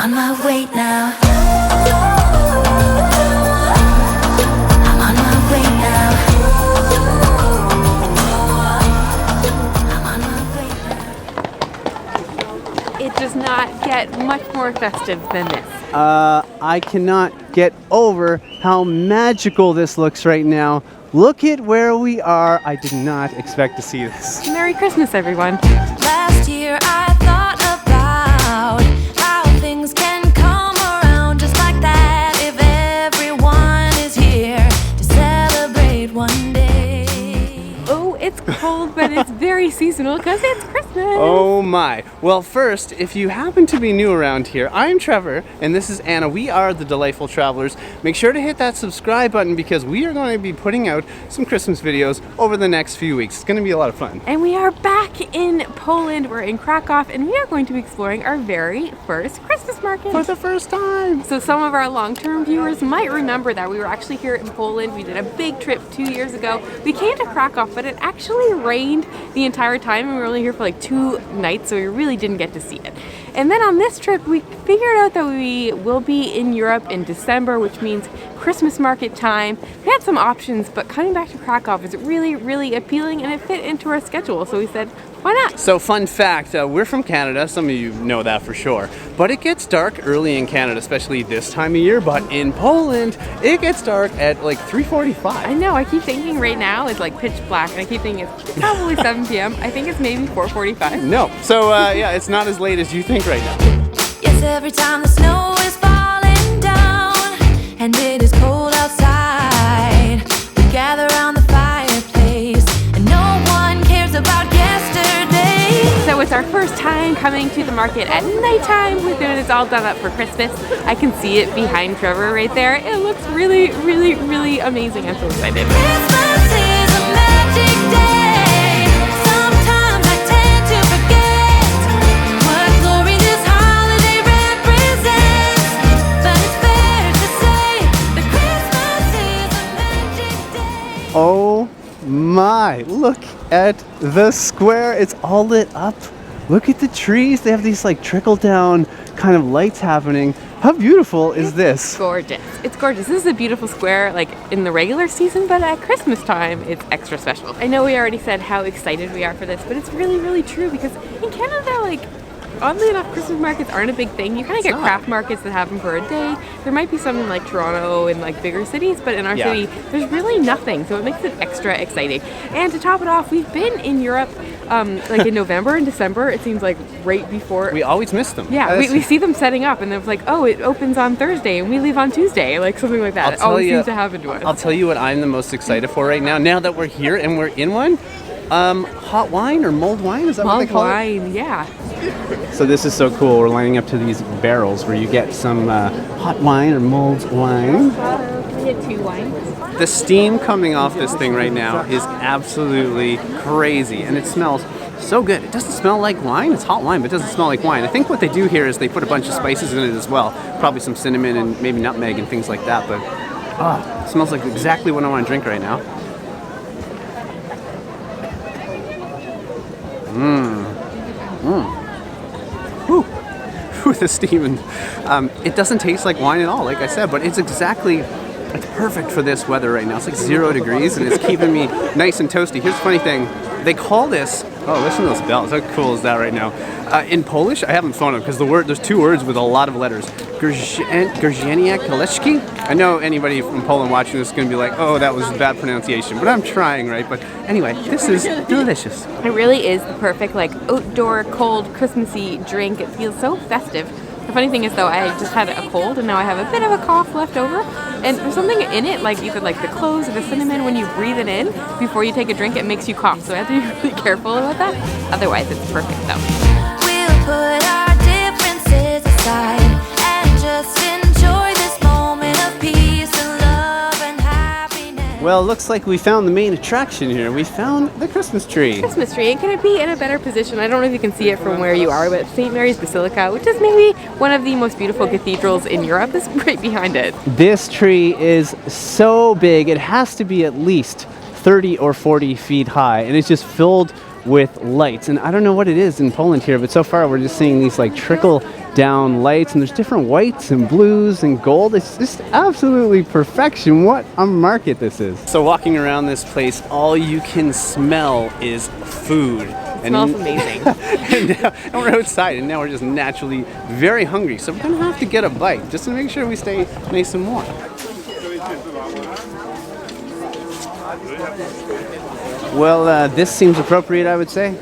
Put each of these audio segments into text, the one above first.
on my way now. I'm on my way now. I'm on my way now. It does not get much more festive than this. I cannot get over how magical this looks right now. Look at where we are. I did not expect to see this. Merry Christmas, everyone. Last year I thought about how things can come around just like that if everyone is here to celebrate one day. Oh, it's cold, but it's very seasonal because it's Christmas. Oh my. Well, first, if you happen to be new around here, I'm Trevor and this is Anna. We are the Delightful Travelers. Make sure to hit that subscribe button because we are going to be putting out some Christmas videos over the next few weeks. It's going to be a lot of fun. And we are back in Poland. We're in Krakow, and we are going to be exploring our very first Christmas market. For the first time. So some of our long-term viewers might remember that we were actually here in Poland. We did a big trip 2 years ago. We came to Krakow, but it actually rained the entire time, and we were only here for like 2 nights, so we really didn't get to see it. And then on this trip, we figured out that we will be in Europe in December, which means Christmas market time. We had some options, but coming back to Krakow is really, really appealing, and it fit into our schedule. So we said, why not? So fun fact, we're from Canada. Some of you know that for sure. But it gets dark early in Canada, especially this time of year. But in Poland, it gets dark at like 3:45. I know, I keep thinking right now it's like pitch black, and I keep thinking it's probably 7 p.m. I think it's maybe 4:45. No. So yeah, it's not as late as you think right now. Yes, every time the snow is falling down and it is cold outside, we gather around the fireplace and no one cares about yesterday. So it's our first time coming to the market at nighttime. It's all done up for Christmas. I can see it behind Trevor right there. It looks really, really, really amazing. I'm so excited. Christmas is a magic day. Sometimes I tend to forget what glory this holiday represents. But it's fair to say that Christmas is a magic day. Oh my, look at the square. It's all lit up. Look at the trees. They have these like trickle down kind of lights happening. How beautiful is this? Gorgeous. It's gorgeous. This is a beautiful square like in the regular season, but at Christmas time it's extra special. I know we already said how excited we are for this, but it's really, really true because in Canada, like, oddly enough, Christmas markets aren't a big thing. You kind of get craft markets that happen for a day. There might be some in like Toronto and like bigger cities, but in our city, there's really nothing. So it makes it extra exciting. And to top it off, we've been in Europe like in November and December. It seems like right before. We always miss them. Yeah, we see them setting up and it's like, oh, it opens on Thursday and we leave on Tuesday. Like something like that. It always seems to happen to us. I'll tell you what I'm the most excited for right now. Now that we're here and we're in one. Hot wine or mulled wine? Is that what they call it? Mulled wine, yeah. So this is so cool. We're lining up to these barrels where you get some hot wine or mulled wine. We get 2 wines. The steam coming off this thing right now is absolutely crazy, and it smells so good. It doesn't smell like wine. It's hot wine, but it doesn't smell like wine. I think what they do here is they put a bunch of spices in it as well. Probably some cinnamon and maybe nutmeg and things like that, but it smells like exactly what I want to drink right now. The steam, and it doesn't taste like wine at all, like I said, but it's perfect for this weather right now. It's like 0 degrees and it's keeping me nice and toasty. Here's the funny thing, they call this, oh, listen to those bells, how cool is that right now? In Polish, I haven't phoned them because there's 2 words with a lot of letters. Grzaniec Galicyjski. I know anybody from Poland watching this is going to be like, oh, that was bad pronunciation, but I'm trying, right? But anyway, this is delicious. It really is the perfect like outdoor cold Christmassy drink. It feels so festive. The funny thing is though, I just had a cold and now I have a bit of a cough left over. And there's something in it, like either like the cloves or the cinnamon, when you breathe it in before you take a drink, it makes you cough. So I have to be really careful about that. Otherwise, it's perfect though. We'll put our differences aside and just enjoy this moment of peace and love and happiness. Well, looks like we found the main attraction here. We found the Christmas tree. Christmas tree, and can it be in a better position? I don't know if you can see it from where you are, but St. Mary's Basilica, which is maybe one of the most beautiful cathedrals in Europe, is right behind it. This tree is so big, it has to be at least 30 or 40 feet high, and it's just filled with lights. And I don't know what it is in Poland here, but so far we're just seeing these like trickle down lights, and there's different whites and blues and gold. It's just absolutely perfection. What a market this is. So walking around this place, all you can smell is food. It smells amazing. And we're outside, and now we're just naturally very hungry. So we're gonna have to get a bite just to make sure we stay nice and warm. Well, this seems appropriate, I would say.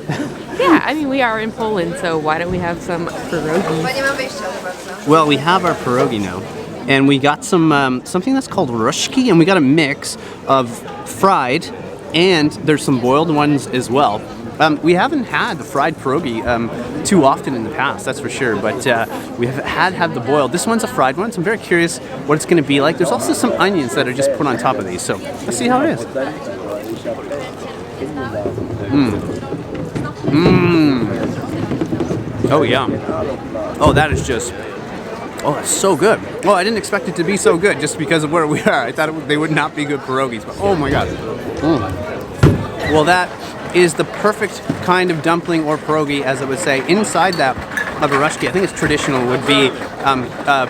Yeah, I mean, we are in Poland, so why don't we have some pierogi? Well, we have our pierogi now, and we got some something that's called ruszki, and we got a mix of fried, and there's some boiled ones as well. We haven't had the fried pierogi too often in the past, that's for sure, but we have had the boiled. This one's a fried one, so I'm very curious what it's going to be like. There's also some onions that are just put on top of these, so let's see how it is. Oh, yeah. Oh, that is just... Oh, that's so good. Oh, I didn't expect it to be so good just because of where we are. I thought they would not be good pierogies, but oh my god. Well, that is the perfect kind of dumpling or pierogi, as I would say. Inside that of a ruszki, I think it's traditional, would be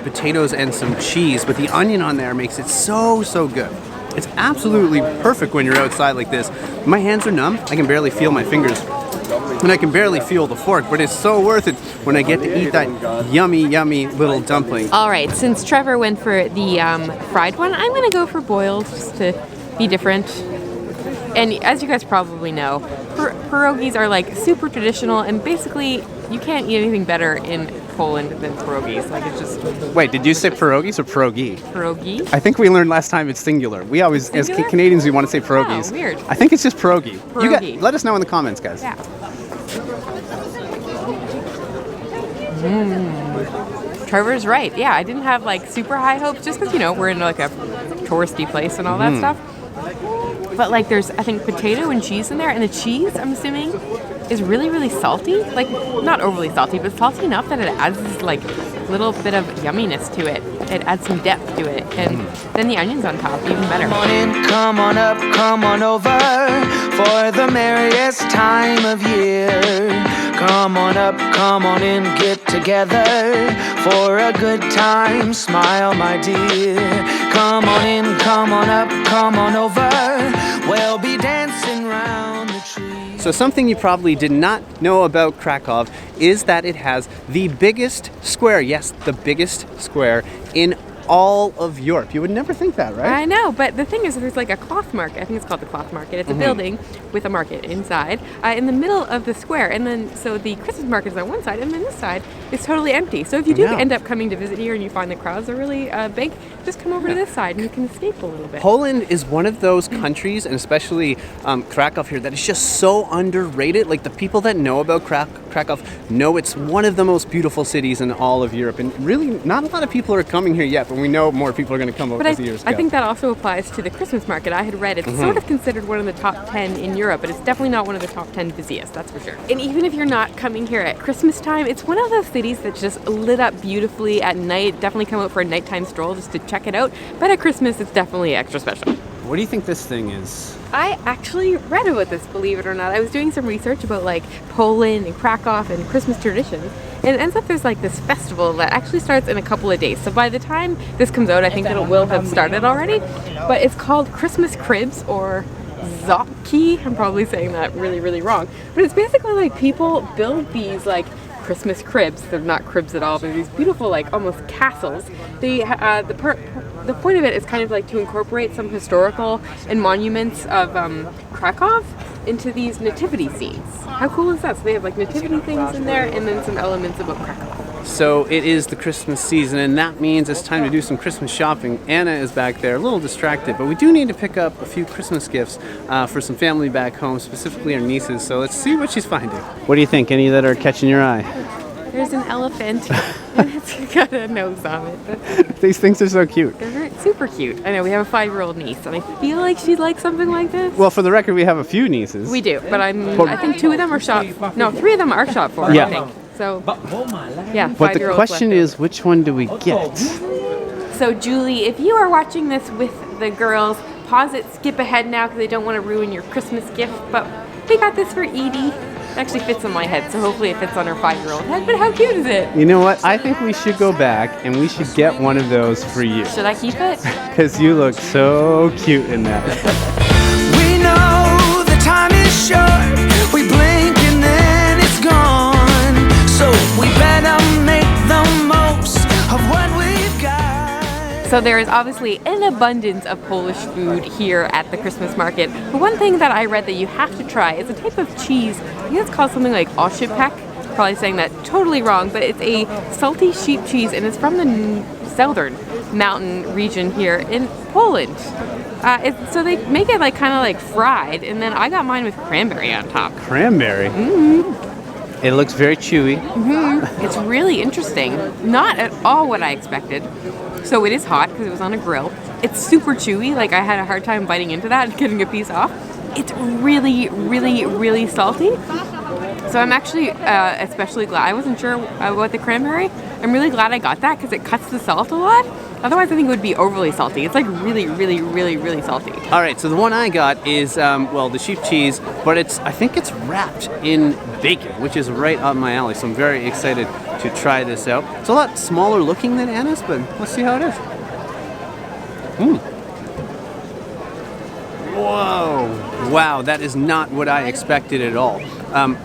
potatoes and some cheese, but the onion on there makes it so good. It's absolutely perfect when you're outside like this. My hands are numb. I can barely feel my fingers. And I can barely feel the fork, but it's so worth it when I get to eat that yummy, yummy little dumpling. All right, since Trevor went for the fried one, I'm going to go for boiled just to be different. And as you guys probably know, pierogies are like super traditional, and basically you can't eat anything better in Poland than pierogies. Like, it's just... Wait, did you say pierogies or pierogi? Pierogi? I think we learned last time it's singular. We always, Singular? as Canadians, we want to say pierogies. Oh, weird. I think it's just pierogi. Pierogi. Let us know in the comments, guys. Yeah. Trevor's right. Yeah, I didn't have like super high hopes just because, you know, we're in like a touristy place and all that stuff. But like there's, I think, potato and cheese in there, and the cheese, I'm assuming, is really, really salty. Like, not overly salty, but salty enough that it adds this like little bit of yumminess to it. It adds some depth to it, and then the onions on top, even better. Come on in, come on up, come on over for the merriest time of year. Come on up, come on in, get together for a good time. Smile, my dear. Come on in, come on up, come on over. We'll be dancing round the tree. So something you probably did not know about Krakow is that it has the biggest square, yes, the biggest square in all of Europe. You would never think that, right? I know, but the thing is, there's like a cloth market. I think it's called the cloth market. It's a building with a market inside, in the middle of the square. And then, so the Christmas market is on one side, and then this side is totally empty. So if you do end up coming to visit here and you find the crowds are really big, just come over to this side and you can escape a little bit. Poland is one of those countries, and especially Krakow here, that is just so underrated. Like, the people that know about Krakow know it's one of the most beautiful cities in all of Europe. And really, not a lot of people are coming here yet, but we know more people are going to come over as the years go. I think that also applies to the Christmas market. I had read it's sort of considered one of the top 10 in Europe, but it's definitely not one of the top 10 busiest, that's for sure. And even if you're not coming here at Christmas time, it's one of those cities that's just lit up beautifully at night. Definitely come out for a nighttime stroll just to check it out. But at Christmas, it's definitely extra special. What do you think this thing is? I actually read about this, believe it or not. I was doing some research about like Poland and Krakow and Christmas traditions, and it ends up there's like this festival that actually starts in a couple of days. So by the time this comes out, I think it will have started already. But it's called Christmas Cribs, or Zopki. I'm probably saying that really, really wrong. But it's basically like people build these like Christmas cribs. They're not cribs at all, but these beautiful like almost castles. The point of it is kind of like to incorporate some historical and monuments of Krakow into these nativity scenes. How cool is that? So they have like nativity things in there, and then some elements about Krakow. So it is the Christmas season, and that means it's time to do some Christmas shopping. Anna is back there, a little distracted, but we do need to pick up a few Christmas gifts for some family back home, specifically our nieces. So let's see what she's finding. What do you think? Any that are catching your eye? There's an elephant, and it's got a nose on it. These things are so cute. They're super cute. I know, we have a 5-year-old niece, and I feel like she'd like something like this. Well, for the record, we have a few nieces. We do, but I think 2 of them are shop. No, 3 of them are shop for. Yeah. I think. So, yeah. But the question is, which one do we get? So, Julie, if you are watching this with the girls, pause it, skip ahead now because I don't want to ruin your Christmas gift. But We got this for Edie. It actually fits on my head, so hopefully it fits on her 5-year-old head. But how cute is it? You know what? I think we should go back and we should get one of those for you. Should I keep it? Because you look so cute in that. We know the time is short. We blink and then it's gone. So we better make the most of what we've got. So there is obviously an abundance of Polish food here at the Christmas market. But one thing that I read that you have to try is a type of cheese. I think it's called something like oscypek. Probably saying that totally wrong, but it's a salty sheep cheese and it's from the southern mountain region here in Poland. So they make it like kind of like fried, and then I got mine with cranberry on top. Cranberry? Mm-hmm. It looks very chewy. Mm-hmm. It's really interesting. Not at all what I expected. So it is hot because it was on a grill. It's super chewy. Like I had a hard time biting into that and getting a piece off. It's really, really, really salty. So I'm actually especially glad. I wasn't sure about the cranberry. I'm really glad I got that because it cuts the salt a lot. Otherwise, I think it would be overly salty. It's like really, really, really, really salty. All right, so the one I got is, well, the sheep cheese, but I think it's wrapped in bacon, which is right up my alley. So I'm very excited to try this out. It's a lot smaller looking than Anna's, but let's see how it is. Whoa, wow, that is not what I expected at all.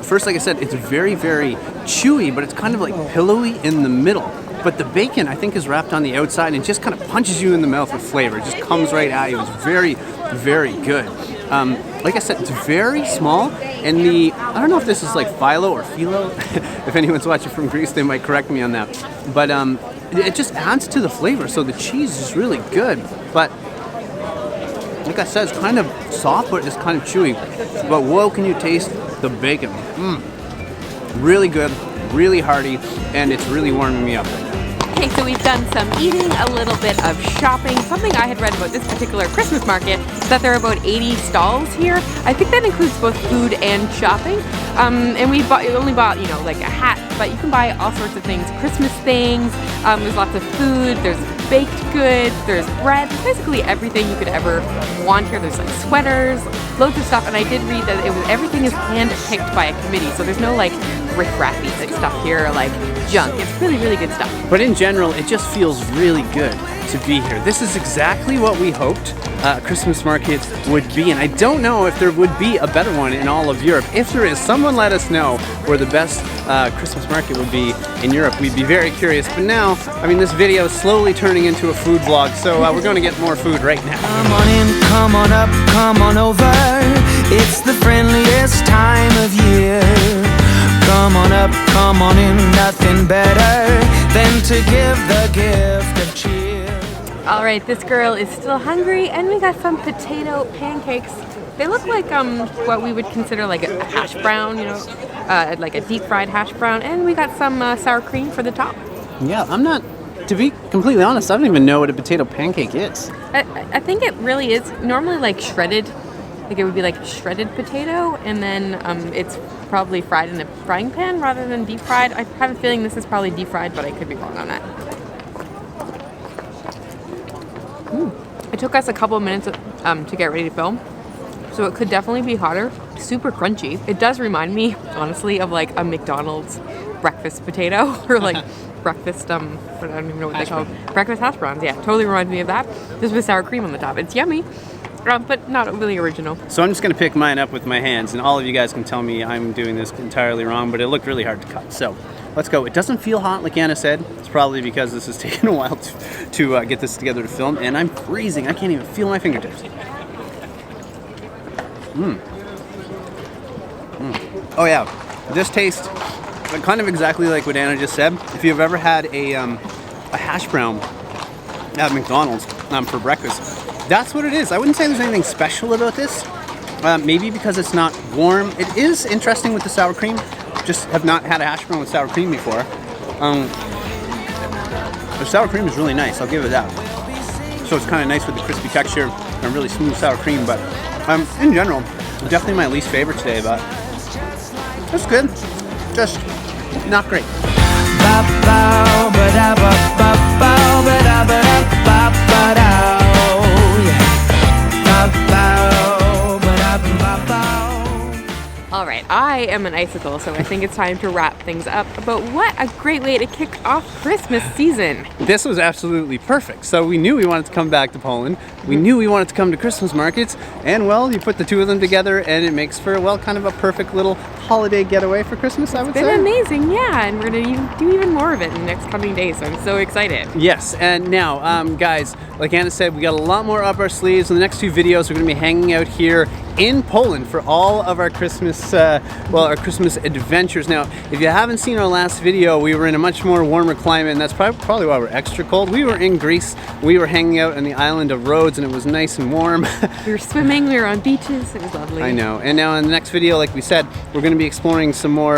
First, like I said, it's very, very chewy, but it's kind of like pillowy in the middle. But the bacon, I think, is wrapped on the outside and just kind of punches you in the mouth with flavor. It just comes right at you. It's very, very good. Like I said, it's very small, and I don't know if this is like phyllo or philo. If anyone's watching from Greece, they might correct me on that. But it just adds to the flavor, so the cheese is really good. But like I said, it's kind of soft, but it's kind of chewy. But whoa, can you taste the bacon? Really good, really hearty, and it's really warming me up. Okay, so we've done some eating, a little bit of shopping. Something I had read about this particular Christmas market is that there are about 80 stalls here. I think that includes both food and shopping. And we only bought, like a hat, but you can buy all sorts of things, Christmas things. There's lots of food. There's baked goods. There's bread. There's basically everything you could ever want here. There's like sweaters, loads of stuff. And I did read that everything is hand-picked by a committee, so there's no like riff-raffy stuff here or like junk. It's really, really good stuff. But in general, it just feels really good to be here. This is exactly what we hoped Christmas markets would be, and I don't know if there would be a better one in all of Europe. If there is, someone let us know where the best Christmas market would be in Europe. We'd be very curious. But now, I mean, this video is slowly turning into a food vlog, so we're going to get more food right now. Come on in, come on up, come on over. It's the friendliest time of year. Come on up, come on in, nothing better than to give the gift of cheer. All right, this girl is still hungry, and we got some potato pancakes. They look like what we would consider like a hash brown, like a deep fried hash brown, and we got some sour cream for the top. Yeah, to be completely honest, I don't even know what a potato pancake is. I think it really is normally like shredded. Like it would be like shredded potato, and then it's probably fried in a frying pan rather than deep fried. I have a feeling this is probably deep fried, but I could be wrong on that. It took us a couple of minutes to get ready to film, so it could definitely be hotter. Super crunchy. It does remind me, honestly, of like a McDonald's breakfast potato or like breakfast, I don't even know what they're called. Breakfast hash browns, yeah. Totally reminds me of that. Just with sour cream on the top. It's yummy. But not really original. So I'm just going to pick mine up with my hands, and all of you guys can tell me I'm doing this entirely wrong, but it looked really hard to cut. So let's go. It doesn't feel hot like Anna said. It's probably because this has taken a while to get this together to film, and I'm freezing. I can't even feel my fingertips. Oh yeah, this tastes kind of exactly like what Anna just said. If you've ever had a hash brown at McDonald's for breakfast, that's what it is. I wouldn't say there's anything special about this. Maybe because it's not warm. It is interesting with the sour cream. Just have not had a hash brown with sour cream before. The sour cream is really nice. I'll give it that. So it's kind of nice with the crispy texture and really smooth sour cream. But in general, definitely my least favorite today. But it's good. Just not great. I am an icicle, so I think it's time to wrap things up. But what a great way to kick off Christmas season. This was absolutely perfect. So we knew we wanted to come back to Poland. We knew we wanted to come to Christmas markets. And well, you put the two of them together and it makes for, well, kind of a perfect little holiday getaway for Christmas, I would say. It's been amazing, yeah. And we're going to do even more of it in the next coming days. So I'm so excited. Yes, and now, guys, like Anna said, we got a lot more up our sleeves. In the next 2 videos, we're going to be hanging out here in Poland for all of our Christmas, our Christmas adventures. Now, if you haven't seen our last video, we were in a much more warmer climate, and that's probably why we're extra cold. We were in Greece. We were hanging out on the island of Rhodes, and it was nice and warm. We were swimming. We were on beaches. It was lovely. I know. And now in the next video, like we said, we're going to be exploring some more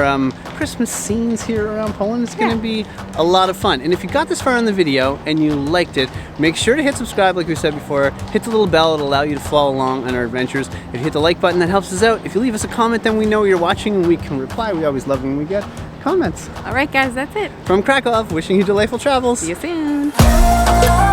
Christmas scenes here around Poland. It's going to be a lot of fun. And if you got this far in the video and you liked it, make sure to hit subscribe, like we said before. Hit the little bell. It'll allow you to follow along on our adventures. If you hit the like button, that helps us out. If you leave us a comment, then we know you're watching and we can reply. We always love when we get comments. All right, guys, that's it. From Krakow, wishing you delightful travels. See you soon.